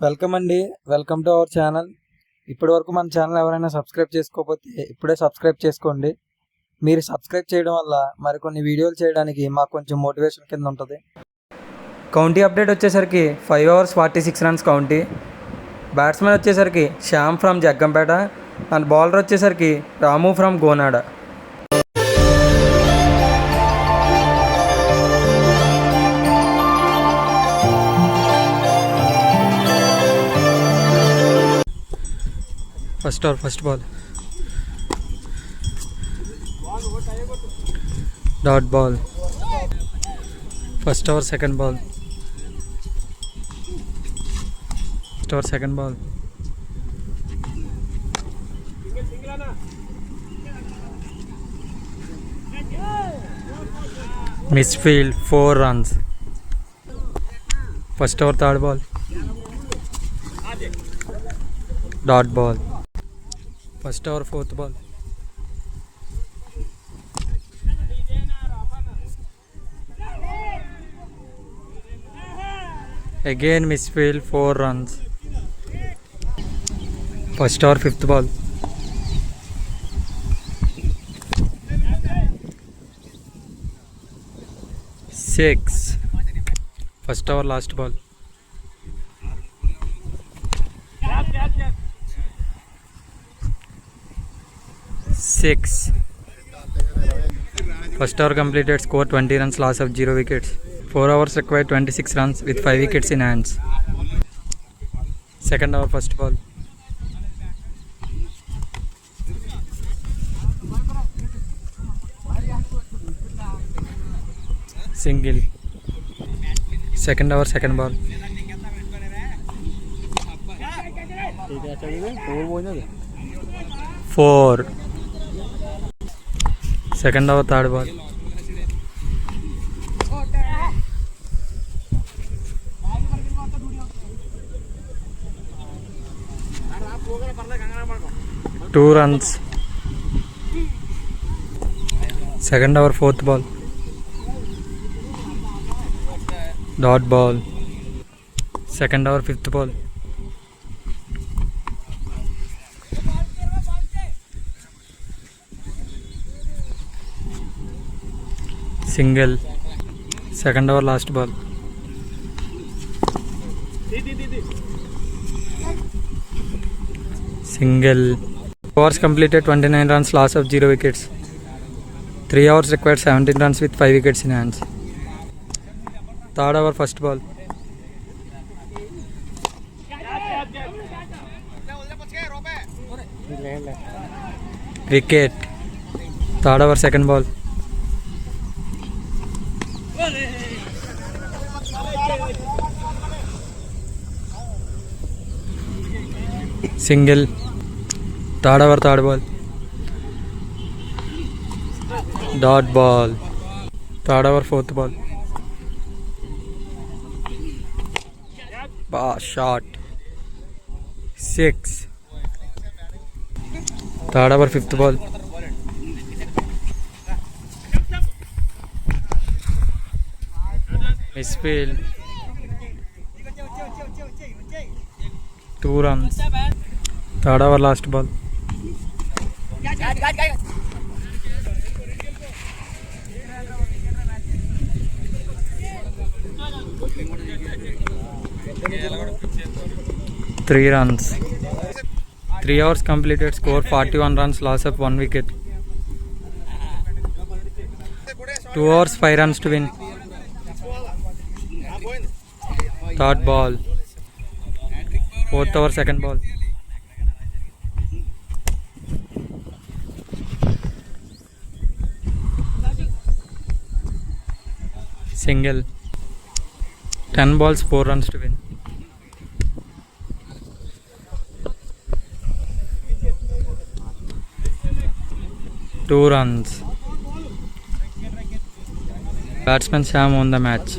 Welcome అండి. Welcome to our channel. ఇప్పటి వరకు మన ఛానల్ ఎవరైనా సబ్స్క్రైబ్ చేసుకోకపోతే ఇప్పుడే సబ్స్క్రైబ్ చేసుకోండి. మీరు సబ్స్క్రైబ్ చేయడం వల్ల మరికొన్ని వీడియోలు చేయడానికి మాకు కొంచెం మోటివేషన్ కింద ఉంటుంది. కౌంటీ అప్డేట్ వచ్చేసరికి 5 overs 46 runs కౌంటీ. బ్యాట్స్మెన్ వచ్చేసరికి Shyam from Jaggampeta and bowler వచ్చేసరికి Ramu from Gonada. First over first ball, dot ball. First over second ball, first over second ball, miss field 4 runs. First over third ball, dot ball. First over fourth ball, again miss field 4 runs. First over fifth ball, six. First over last ball, six. First over completed, score 20 runs, loss of 0 wickets. 4 overs required 26 runs with 5 wickets in hands. Second over first ball, single. Second over second ball, 4. Second over third ball, 2 runs. Second over fourth ball, dot ball. Second over fifth ball, single. Second over last ball, single. Overs completed 29 runs, loss of 0 wickets. 3 overs required 17 runs with 5 wickets in hands. Third over first ball, wicket. Third over second ball, single. Third over third ball, dot ball. Third over fourth ball, shot, 6. Third over fifth ball, miss field, 2 runs. Third over last ball, three runs. 3 overs completed, score 41 runs, loss of 1 wicket. 2 overs 5 runs to win. Third ball, fourth over second ball, single. 10 balls 4 runs to win. Two runs. Batsman Sam won the match.